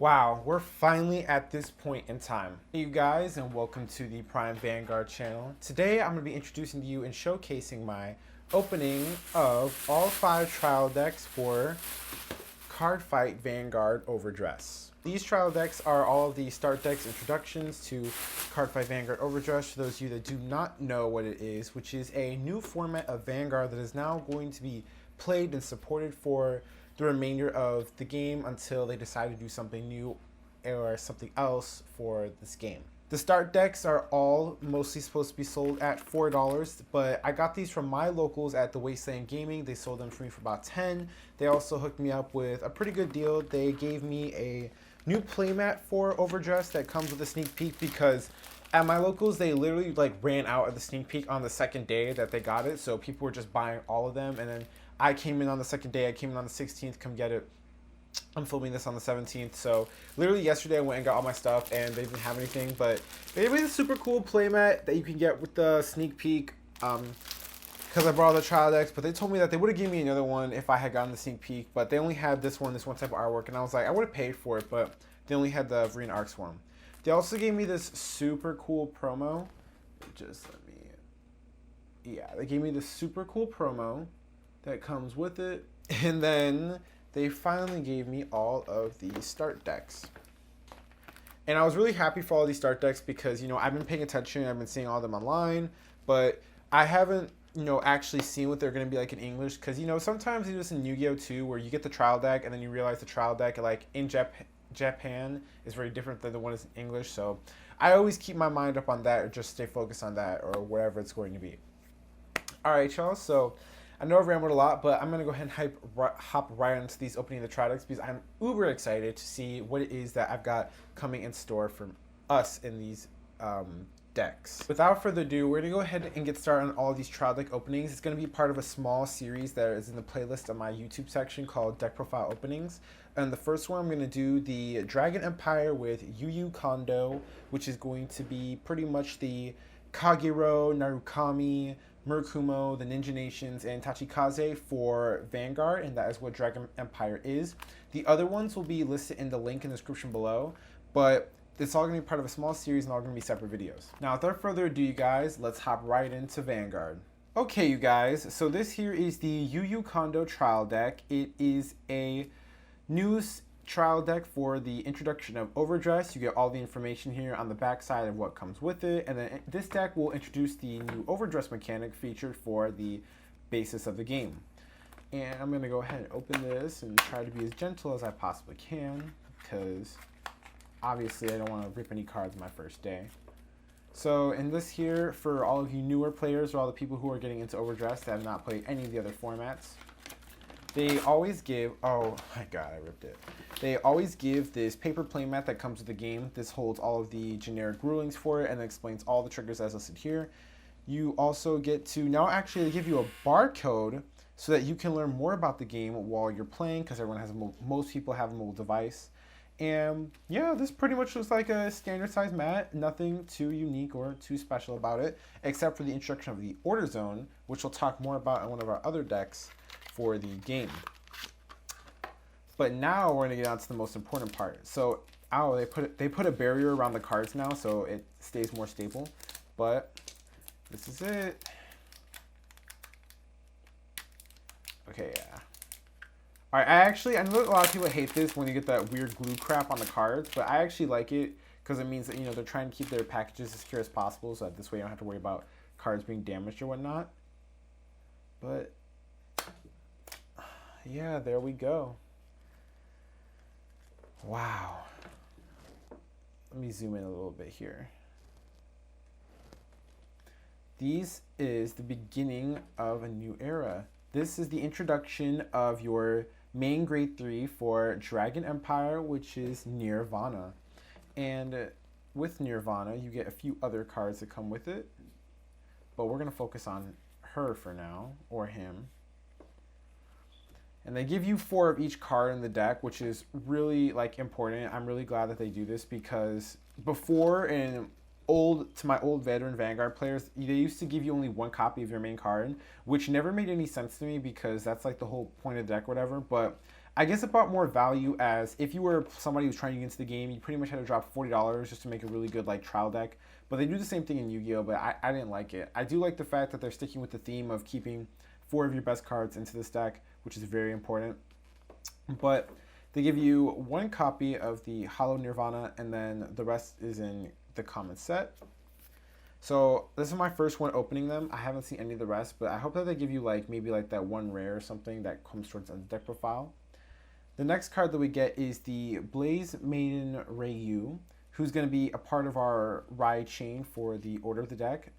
Wow, we're finally at this point in time. Hey you guys, and welcome to the Prime Vanguard channel. Today I'm going to be introducing to you and showcasing my opening of all 5 trial decks for Cardfight Vanguard Overdress. These trial decks are all of the start decks introductions to Cardfight Vanguard Overdress for those of you that do not know what it is, which is a new format of Vanguard that is now going to be played and supported for the remainder of the game until they decide to do something new or something else for this game. The start decks are all mostly supposed to be sold at $4, but I got these from my locals at the Wasteland Gaming. They sold them for me for about $10. They also hooked me up with a pretty good deal. They gave me a new playmat for Overdress that comes with a sneak peek, because at my locals they literally ran out of the sneak peek on the second day that they got it, so people were just buying all of them, and then I came in on the second day. I came in on the 16th, come get it. I'm filming this on the 17th, so literally yesterday I went and got all my stuff and they didn't have anything, but they gave me a super cool playmat that you can get with the sneak peek, because I brought all the trial decks, but they told me that they would have given me another one if I had gotten the sneak peek, but they only had this one type of artwork, and I was like, I would have paid for it, but they only had the Vereen Arc Swarm. They also gave me this super cool promo. They gave me this super cool promo that comes with it, and then they finally gave me all of the start decks. And I was really happy for all these start decks because, I've been paying attention, I've been seeing all of them online, but I haven't, actually seen what they're going to be like in English, because, sometimes it's just in Yu-Gi-Oh! 2 where you get the trial deck and then you realize the trial deck, in Japan is very different than the one that's in English, so I always keep my mind up on that or just stay focused on that or whatever it's going to be. Alright, y'all, so I know I've rambled a lot, but I'm going to go ahead and hop right into these opening of the trial decks because I'm uber excited to see what it is that I've got coming in store from us in these decks. Without further ado, we're going to go ahead and get started on all these trial deck openings. It's going to be part of a small series that is in the playlist on my YouTube section called Deck Profile Openings. And the first one, I'm going to do the Dragon Empire with Kondo, which is going to be pretty much the Kagero, Narukami, Murakumo, the Ninja Nations, and Tachikaze for Vanguard, and that is what Dragon Empire is. The other ones will be listed in the link in the description below, but it's all going to be part of a small series and all going to be separate videos. Now, without further ado, you guys, let's hop right into Vanguard. Okay, you guys, so this here is the Kondo trial deck. It is a new trial deck for the introduction of Overdress. You get all the information here on the back side of what comes with it, and then this deck will introduce the new Overdress mechanic featured for the basis of the game. And I'm going to go ahead and open this and try to be as gentle as I possibly can, because obviously I don't want to rip any cards my first day. So in this here, for all of you newer players or all the people who are getting into Overdress that have not played any of the other formats, they always give, oh my god, I ripped it. They always give this paper playmat that comes with the game. This holds all of the generic rulings for it and explains all the triggers as listed here. You also get to, now actually they give you a barcode so that you can learn more about the game while you're playing, because everyone has most people have a mobile device. And yeah, this pretty much looks like a standard size mat. Nothing too unique or too special about it, except for the introduction of the Order Zone, which we'll talk more about in one of our other decks for the game. But now we're going to get on to the most important part. So, they put a barrier around the cards now, so it stays more stable. But this is it. Okay, yeah. Alright, I know a lot of people hate this when you get that weird glue crap on the cards, but I actually like it because it means that, they're trying to keep their packages as secure as possible, so that this way you don't have to worry about cards being damaged or whatnot. But yeah, there we go. Wow. Let me zoom in a little bit here. This is the beginning of a new era. This is the introduction of your main grade 3 for Dragon Empire, which is Nirvana. And with Nirvana, you get a few other cards that come with it, but we're going to focus on her for now, or him. And they give you 4 of each card in the deck, which is really important. I'm really glad that they do this, because before, to my old veteran Vanguard players, they used to give you only 1 copy of your main card, which never made any sense to me because that's the whole point of the deck or whatever. But I guess it brought more value as if you were somebody who's trying to get into the game, you pretty much had to drop $40 just to make a really good like trial deck. But they do the same thing in Yu-Gi-Oh, but I didn't like it. I do like the fact that they're sticking with the theme of keeping 4 of your best cards into this deck, which is very important. But they give you 1 copy of the Hollow Nirvana, and then the rest is in the common set. So this is my first one opening them. I haven't seen any of the rest, but I hope that they give you like maybe like that 1 rare or something that comes towards the deck profile. The next card that we get is the Blaze Maiden Ryu, who's going to be a part of our ride chain for the order of the deck.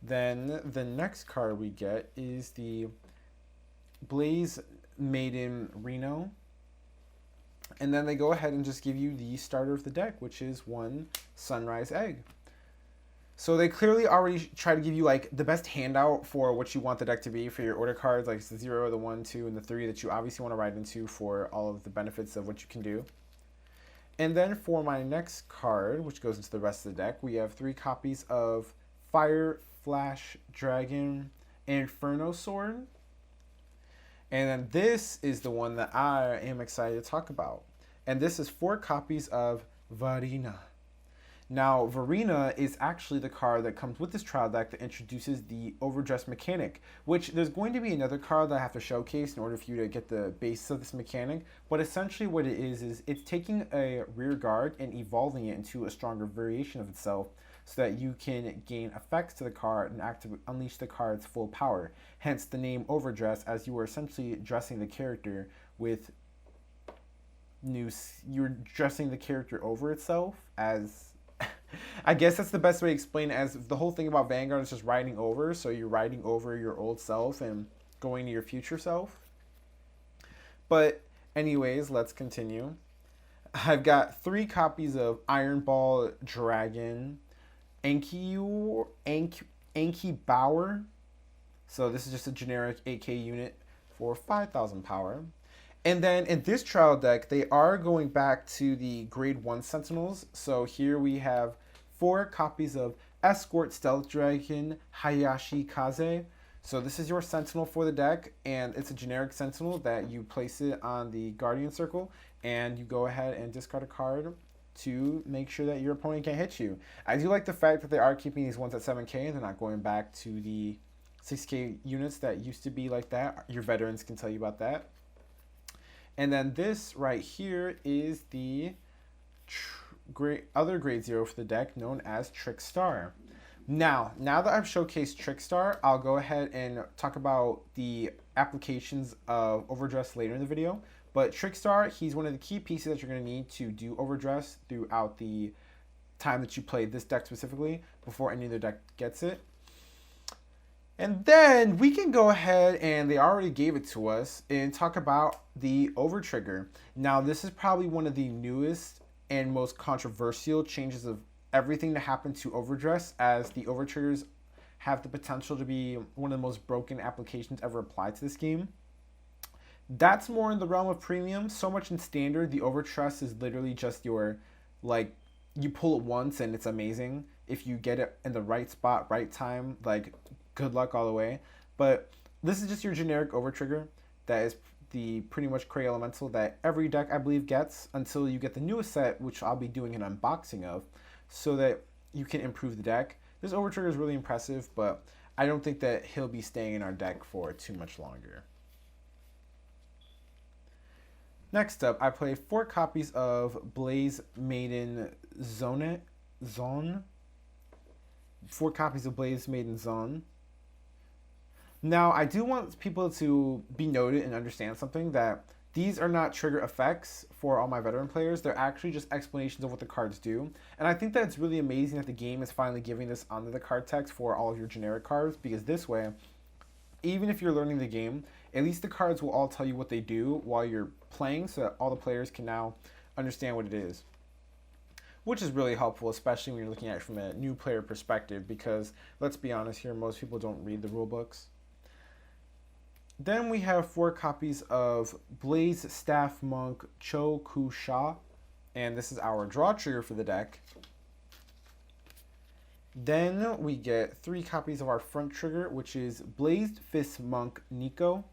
Then the next card we get is the Blaze Maiden Reno. And then they go ahead and just give you the starter of the deck, which is 1 Sunrise Egg. So they clearly already try to give you like the best handout for what you want the deck to be for your order cards, like the 0, the 1, 2, and the 3 that you obviously want to ride into for all of the benefits of what you can do. And then for my next card, which goes into the rest of the deck, we have 3 copies of Fire Flash Dragon Inferno Sword. And then this is the one that I am excited to talk about. And this is 4 copies of Varina. Now, Varina is actually the card that comes with this trial deck that introduces the Overdress mechanic, which there's going to be another card that I have to showcase in order for you to get the basis of this mechanic. But essentially what it is it's taking a rear guard and evolving it into a stronger variation of itself so that you can gain effects to the card and unleash the card's full power. Hence the name Overdress, as you are essentially dressing the character with you're dressing the character over itself as... I guess that's the best way to explain it, as the whole thing about Vanguard is just riding over. So you're riding over your old self and going to your future self. But anyways, let's continue. I've got 3 copies of Iron Ball Dragon Anki Bauer. So this is just a generic 8K unit for 5,000 power. And then in this trial deck, they are going back to the grade 1 Sentinels. So here we have 4 copies of Escort Stealth Dragon Hayashi Kaze. So this is your Sentinel for the deck, and it's a generic Sentinel that you place it on the Guardian Circle, and you go ahead and discard a card to make sure that your opponent can't hit you. I do like the fact that they are keeping these ones at 7K. They're not going back to the 6K units that used to be like that. Your veterans can tell you about that. And then this right here is the other grade 0 for the deck, known as Trickstar. Now that I've showcased Trickstar, I'll go ahead and talk about the applications of Overdress later in the video. But Trickstar, he's one of the key pieces that you're going to need to do Overdress throughout the time that you play this deck specifically, before any other deck gets it. And then we can go ahead, and they already gave it to us, and talk about the Overtrigger. Now, this is probably one of the newest and most controversial changes of everything that happened to Overdress, as the Overtriggers have the potential to be one of the most broken applications ever applied to this game. That's more in the realm of premium. So much in standard, the Overdress is literally just your, like, you pull it once and it's amazing. If you get it in the right spot, right time, like, good luck all the way. But this is just your generic Overtrigger that is the pretty much Cray Elemental that every deck I believe gets until you get the newest set, which I'll be doing an unboxing of, so that you can improve the deck. This Overtrigger is really impressive, but I don't think that he'll be staying in our deck for too much longer. Next up, I play 4 copies of Blaze Maiden Zone. 4 copies of Blaze Maiden Zone. Now, I do want people to be noted and understand something, that these are not trigger effects for all my veteran players. They're actually just explanations of what the cards do. And I think that it's really amazing that the game is finally giving this under the card text for all of your generic cards, because this way, even if you're learning the game, at least the cards will all tell you what they do while you're playing, so that all the players can now understand what it is. Which is really helpful, especially when you're looking at it from a new player perspective, because let's be honest here, most people don't read the rule books. Then we have 4 copies of Blaze Staff Monk Chokusha, and this is our draw trigger for the deck. Then we get 3 copies of our front trigger, which is Blazed Fist Monk Nico.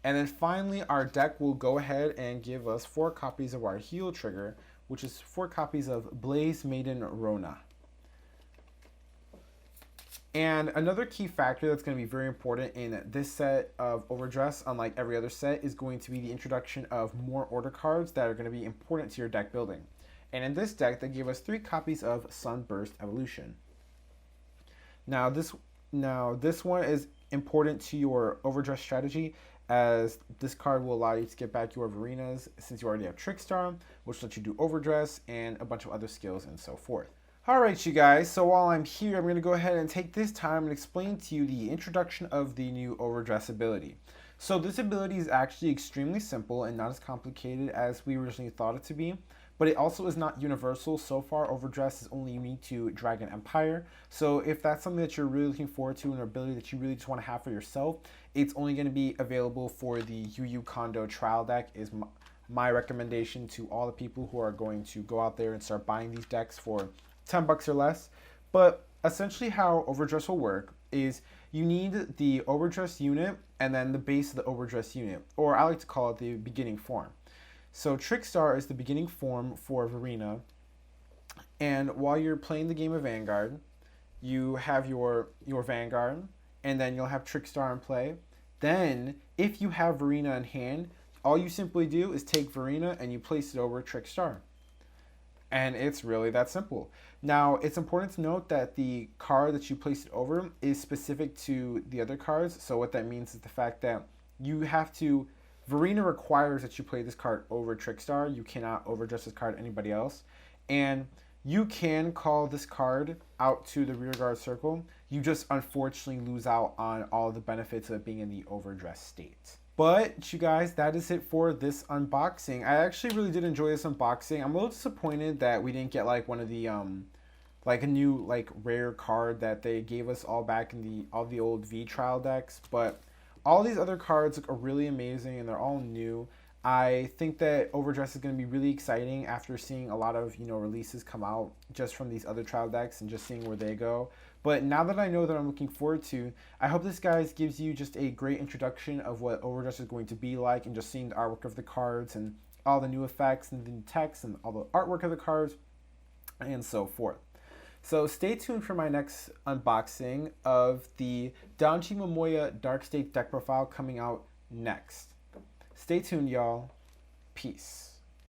And then finally, our deck will go ahead and give us 4 copies of our heal trigger, which is 4 copies of Blaze Maiden Rona. And another key factor that's going to be very important in this set of Overdress, unlike every other set, is going to be the introduction of more order cards that are going to be important to your deck building. And in this deck, they gave us 3 copies of Sunburst Evolution. Now this one is important to your Overdress strategy, as this card will allow you to get back your Verenas since you already have Trickstar, which lets you do Overdress and a bunch of other skills and so forth. Alright you guys, so while I'm here, I'm going to go ahead and take this time and explain to you the introduction of the new Overdress ability. So this ability is actually extremely simple and not as complicated as we originally thought it to be, but it also is not universal. So far, Overdress is only unique to Dragon Empire, so if that's something that you're really looking forward to, an ability that you really just want to have for yourself, it's only going to be available for the Kondo trial deck, is my recommendation to all the people who are going to go out there and start buying these decks for $10 or less. But essentially how Overdress will work is you need the Overdress unit and then the base of the Overdress unit, or I like to call it the beginning form. So Trickstar is the beginning form for Verena, and while you're playing the game of Vanguard, you have your Vanguard, and then you'll have Trickstar in play. Then, if you have Verena in hand, all you simply do is take Verena and you place it over Trickstar. And it's really that simple. Now, it's important to note that the card that you place it over is specific to the other cards. So what that means is the fact that you have to, Verena requires that you play this card over Trickstar. You cannot overdress this card to anybody else. And you can call this card out to the rearguard circle. You just unfortunately lose out on all the benefits of it being in the overdress state. But you guys, that is it for this unboxing. I actually really did enjoy this unboxing. I'm a little disappointed that we didn't get like one of the like a new like rare card that they gave us all back in all the old V trial decks. But all these other cards are really amazing and they're all new. I think that Overdress is going to be really exciting after seeing a lot of releases come out just from these other trial decks and just seeing where they go. But now that I know that I'm looking forward to, I hope this guys gives you just a great introduction of what Overdress is going to be like, and just seeing the artwork of the cards and all the new effects and the new text and all the artwork of the cards and so forth. So stay tuned for my next unboxing of the Danji Momoya Dark State deck profile coming out next. Stay tuned, y'all. Peace.